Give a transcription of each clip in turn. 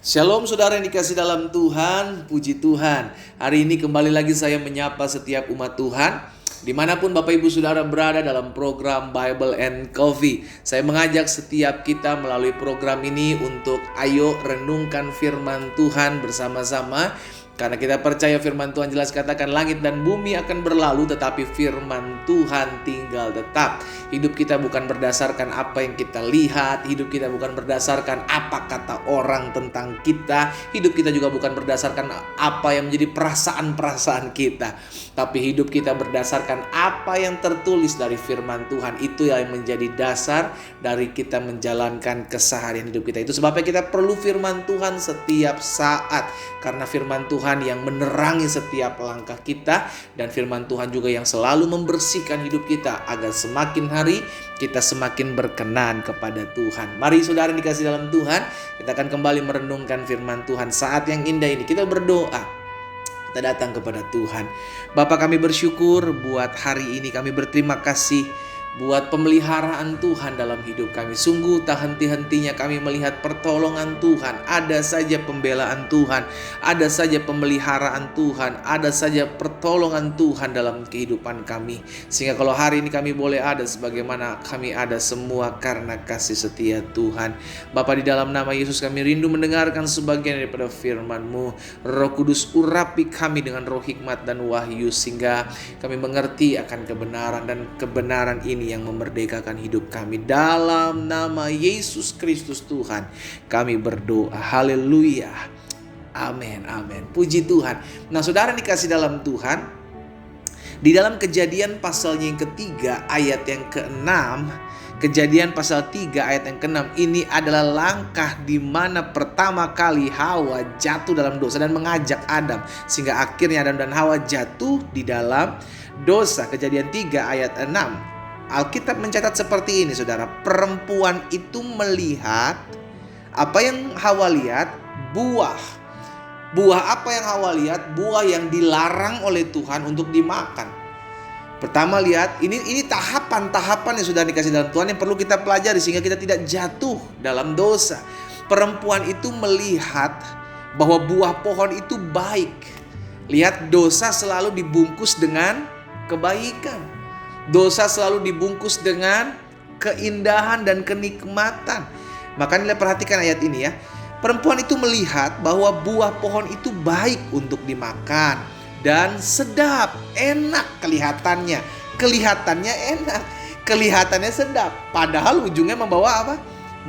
Shalom saudara yang dikasih dalam Tuhan, puji Tuhan. Hari ini kembali lagi saya menyapa setiap umat Tuhan dimanapun Bapak Ibu Saudara berada dalam program Bible and Coffee. Saya mengajak setiap kita melalui program ini untuk ayo renungkan firman Tuhan bersama-sama. Karena kita percaya firman Tuhan jelas katakan langit dan bumi akan berlalu tetapi firman Tuhan tinggal tetap. Hidup kita bukan berdasarkan apa yang kita lihat, hidup kita bukan berdasarkan apa kata orang tentang kita, hidup kita juga bukan berdasarkan apa yang menjadi perasaan-perasaan kita, tapi hidup kita berdasarkan apa yang tertulis dari firman Tuhan. Itu yang menjadi dasar dari kita menjalankan keseharian hidup kita. Itu sebabnya kita perlu firman Tuhan setiap saat, karena firman Tuhan yang menerangi setiap langkah kita, dan firman Tuhan juga yang selalu membersihkan hidup kita agar semakin hari kita semakin berkenan kepada Tuhan. Mari saudara yang dikasih dalam Tuhan, kita akan kembali merenungkan firman Tuhan saat yang indah ini. Kita berdoa, kita datang kepada Tuhan. Bapa, kami bersyukur buat hari ini, kami berterima kasih buat pemeliharaan Tuhan dalam hidup kami. Sungguh tak henti-hentinya kami melihat pertolongan Tuhan. Ada saja pembelaan Tuhan, ada saja pemeliharaan Tuhan, ada saja pertolongan Tuhan dalam kehidupan kami. Sehingga kalau hari ini kami boleh ada sebagaimana kami ada semua karena kasih setia Tuhan. Bapa, di dalam nama Yesus kami rindu mendengarkan sebagian daripada firman-Mu. Roh Kudus, urapi kami dengan roh hikmat dan wahyu sehingga kami mengerti akan kebenaran, dan kebenaran ini yang memerdekakan hidup kami. Dalam nama Yesus Kristus Tuhan kami berdoa. Haleluya. Amin, amin. Puji Tuhan. Nah saudara dikasih dalam Tuhan, di dalam Kejadian pasalnya yang ketiga ayat yang ke-6, Kejadian pasal 3 ayat yang ke-6, ini adalah langkah di mana pertama kali Hawa jatuh dalam dosa dan mengajak Adam, sehingga akhirnya Adam dan Hawa jatuh di dalam dosa. Kejadian 3 ayat 6, Alkitab mencatat seperti ini saudara. Perempuan itu melihat apa yang Hawa lihat, buah. Buah apa yang Hawa lihat? Buah yang dilarang oleh Tuhan untuk dimakan. Pertama lihat, ini tahapan-tahapan yang sudah dikasih dalam Tuhan yang perlu kita pelajari sehingga kita tidak jatuh dalam dosa. Perempuan itu melihat bahwa buah pohon itu baik. Lihat, dosa selalu dibungkus dengan kebaikan. Dosa selalu dibungkus dengan keindahan dan kenikmatan. Makanya perhatikan ayat ini ya. Perempuan itu melihat bahwa buah pohon itu baik untuk dimakan dan sedap, enak kelihatannya. Kelihatannya enak, kelihatannya sedap. Padahal ujungnya membawa apa?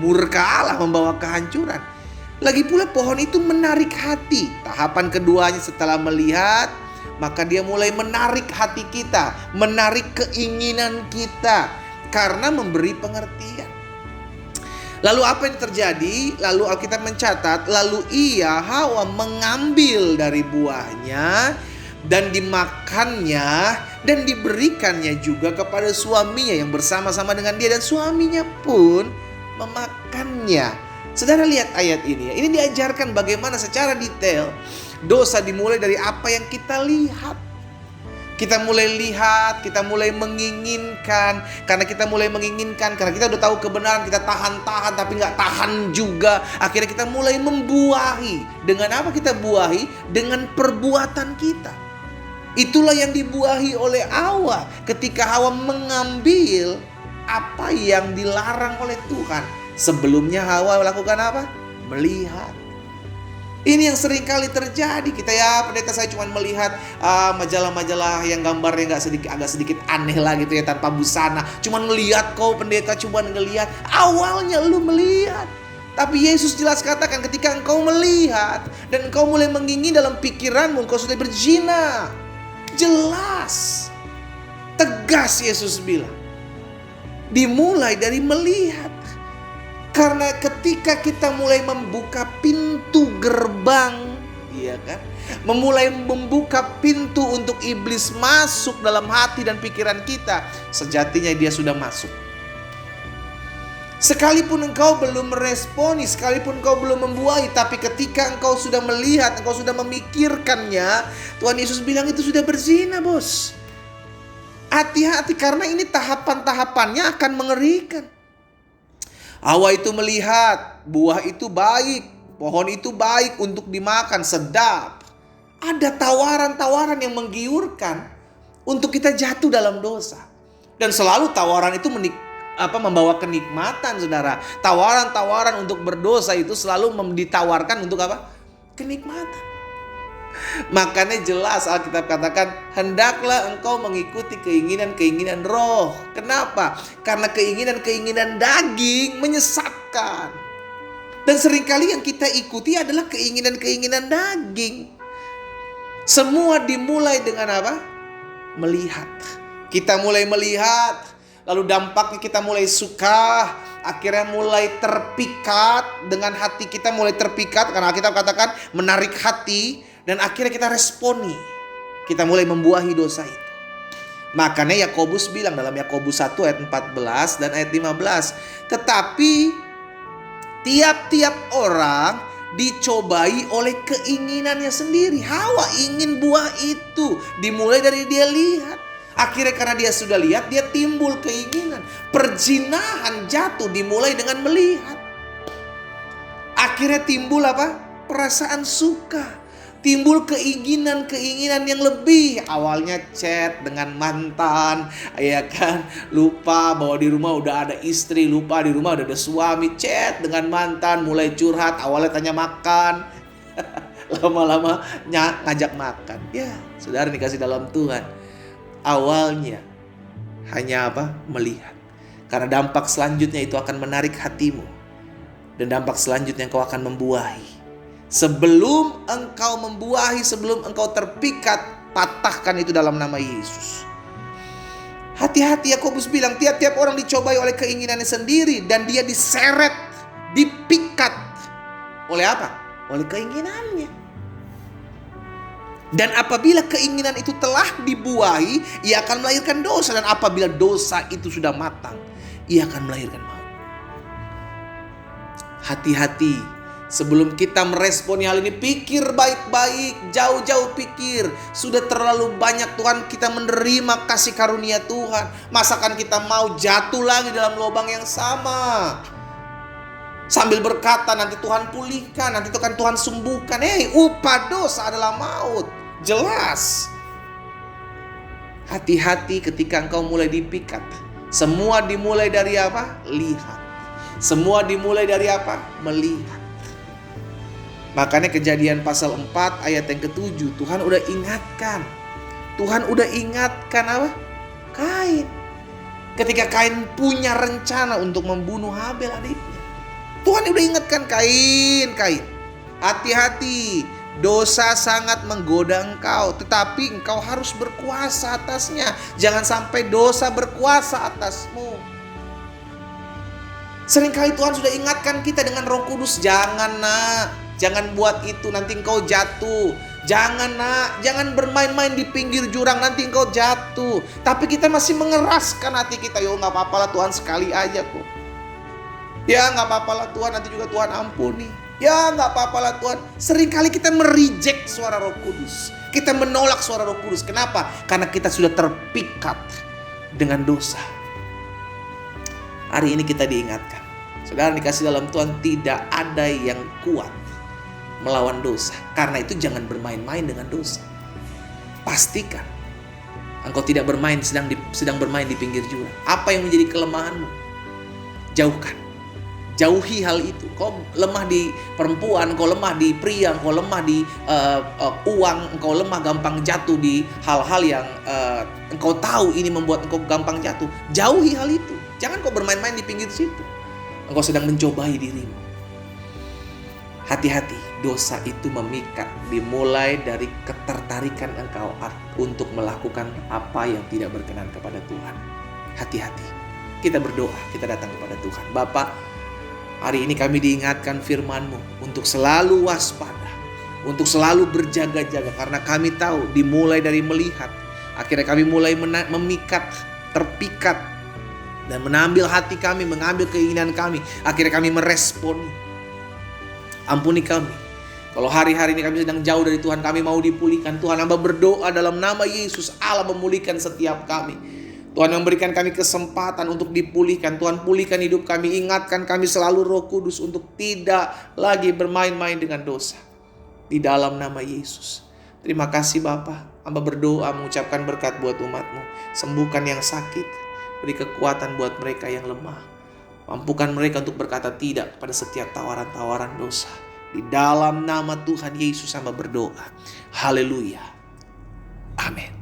Murka Allah, membawa kehancuran. Lagi pula pohon itu menarik hati. Tahapan keduanya setelah melihat, maka dia mulai menarik hati kita, menarik keinginan kita karena memberi pengertian. Lalu apa yang terjadi? Lalu Alkitab mencatat, lalu Hawa mengambil dari buahnya dan dimakannya dan diberikannya juga kepada suaminya yang bersama-sama dengan dia, dan suaminya pun memakannya. Saudara lihat ayat ini ya. Ini diajarkan bagaimana secara detail dosa dimulai dari apa yang kita lihat. Kita mulai lihat, kita mulai menginginkan. Karena kita mulai menginginkan, karena kita udah tahu kebenaran, kita tahan-tahan tapi gak tahan juga. Akhirnya kita mulai membuahi. Dengan apa kita buahi? Dengan perbuatan kita. Itulah yang dibuahi oleh Hawa ketika Hawa mengambil apa yang dilarang oleh Tuhan. Sebelumnya Hawa melakukan apa? Melihat. Ini yang sering kali terjadi. Kita ya, pendeta saya cuma melihat majalah-majalah yang gambarnya agak sedikit aneh lah gitu ya, tanpa busana. Cuma ngelihat kau pendeta, cuma ngelihat. Awalnya lu melihat. Tapi Yesus jelas katakan ketika engkau melihat dan engkau mulai mengingini dalam pikiranmu, engkau sudah berzina. Jelas. Tegas Yesus bilang. Dimulai dari melihat. Karena ketika kita mulai membuka pintu gerbang, iya kan? Memulai membuka pintu untuk iblis masuk dalam hati dan pikiran kita, sejatinya dia sudah masuk. Sekalipun engkau belum meresponi, sekalipun engkau belum membuahi, tapi ketika engkau sudah melihat, engkau sudah memikirkannya, Tuhan Yesus bilang itu sudah berzina, bos. Hati-hati karena ini tahapan-tahapannya akan mengerikan. Hawa itu melihat buah itu baik, Pohon itu baik untuk dimakan, sedap. Ada tawaran-tawaran yang menggiurkan untuk kita jatuh dalam dosa. Dan selalu tawaran itu membawa kenikmatan, saudara. Tawaran-tawaran untuk berdosa itu selalu ditawarkan untuk apa? Kenikmatan. Makanya jelas Alkitab katakan, hendaklah engkau mengikuti keinginan-keinginan roh. Kenapa? Karena keinginan-keinginan daging menyesatkan. Dan seringkali yang kita ikuti adalah keinginan-keinginan daging. Semua dimulai dengan apa? Melihat. Kita mulai melihat, lalu dampaknya kita mulai suka, akhirnya mulai terpikat, dengan hati kita mulai terpikat, karena kita katakan menarik hati, dan akhirnya kita responi. Kita mulai membuahi dosa itu. Makanya Yakobus bilang dalam Yakobus 1 ayat 14 dan ayat 15, tetapi tiap-tiap orang dicobai oleh keinginannya sendiri. Hawa ingin buah itu, dimulai dari dia lihat. Akhirnya karena dia sudah lihat, dia timbul keinginan. Perzinahan jatuh dimulai dengan melihat. Akhirnya timbul apa? Perasaan suka. Timbul keinginan-keinginan yang lebih. Awalnya chat dengan mantan, ya kan? Lupa bahwa di rumah udah ada istri, lupa di rumah udah ada suami. Chat dengan mantan, mulai curhat. Awalnya tanya makan, lama-lama ngajak makan. Ya, saudara dikasih dalam Tuhan. Awalnya hanya apa? Melihat. Karena dampak selanjutnya itu akan menarik hatimu. Dan dampak selanjutnya engkau akan membuahi. Sebelum engkau membuahi, sebelum engkau terpikat, patahkan itu dalam nama Yesus. Hati-hati, Yakobus bilang tiap-tiap orang dicobai oleh keinginannya sendiri, dan dia diseret, dipikat oleh apa? Oleh keinginannya. Dan apabila keinginan itu telah dibuahi, ia akan melahirkan dosa. Dan apabila dosa itu sudah matang, ia akan melahirkan maut. Hati-hati. Sebelum kita meresponi hal ini, pikir baik-baik, jauh-jauh pikir. Sudah terlalu banyak Tuhan kita menerima kasih karunia Tuhan. Masakan kita mau jatuh lagi dalam lubang yang sama? Sambil berkata nanti Tuhan pulihkan, nanti Tuhan sembuhkan. Upah dosa adalah maut. Jelas. Hati-hati ketika engkau mulai dipikat. Semua dimulai dari apa? Lihat. Semua dimulai dari apa? Melihat. Makanya Kejadian pasal 4 ayat yang ke-7, Tuhan udah ingatkan. Tuhan udah ingatkan apa? Kain. Ketika Kain punya rencana untuk membunuh Habel adiknya, Tuhan udah ingatkan Kain. Hati-hati, dosa sangat menggoda engkau, tetapi engkau harus berkuasa atasnya. Jangan sampai dosa berkuasa atasmu. Seringkali Tuhan sudah ingatkan kita dengan Roh Kudus, jangan nak. Jangan buat itu, nanti engkau jatuh. Jangan nak, jangan bermain-main di pinggir jurang, nanti engkau jatuh. Tapi kita masih mengeraskan hati kita. Yo gak apa-apa lah Tuhan, sekali aja kok. Ya gak apa-apa lah Tuhan, nanti juga Tuhan ampuni. Ya gak apa-apa lah Tuhan. Seringkali kita mereject suara Roh Kudus. Kita menolak suara Roh Kudus. Kenapa? Karena kita sudah terpikat dengan dosa. Hari ini kita diingatkan, saudara dikasih dalam Tuhan, tidak ada yang kuat melawan dosa. Karena itu jangan bermain-main dengan dosa. Pastikan engkau tidak bermain sedang bermain di pinggir jurang. Apa yang menjadi kelemahanmu? Jauhkan. Jauhi hal itu. Kau lemah di perempuan, kau lemah di pria, kau lemah di uang, engkau lemah gampang jatuh di hal-hal yang engkau tahu ini membuat engkau gampang jatuh. Jauhi hal itu. Jangan kau bermain-main di pinggir situ. Engkau sedang mencobai dirimu. Hati-hati, dosa itu memikat. Dimulai dari ketertarikan engkau untuk melakukan apa yang tidak berkenan kepada Tuhan. Hati-hati. Kita berdoa, kita datang kepada Tuhan. Bapa, hari ini kami diingatkan firman-Mu untuk selalu waspada, untuk selalu berjaga-jaga. Karena kami tahu dimulai dari melihat, akhirnya kami mulai memikat, terpikat, dan mengambil hati kami, mengambil keinginan kami. Akhirnya kami meresponi. Ampuni kami. Kalau hari-hari ini kami sedang jauh dari Tuhan, kami mau dipulihkan. Tuhan, hamba berdoa dalam nama Yesus, Allah memulihkan setiap kami. Tuhan memberikan kami kesempatan untuk dipulihkan. Tuhan pulihkan hidup kami, ingatkan kami selalu Roh Kudus untuk tidak lagi bermain-main dengan dosa. Di dalam nama Yesus. Terima kasih Bapa. Hamba berdoa mengucapkan berkat buat umat-Mu. Sembuhkan yang sakit. Beri kekuatan buat mereka yang lemah. Mampukan mereka untuk berkata tidak pada setiap tawaran-tawaran dosa. Di dalam nama Tuhan Yesus hamba berdoa. Haleluya. Amin.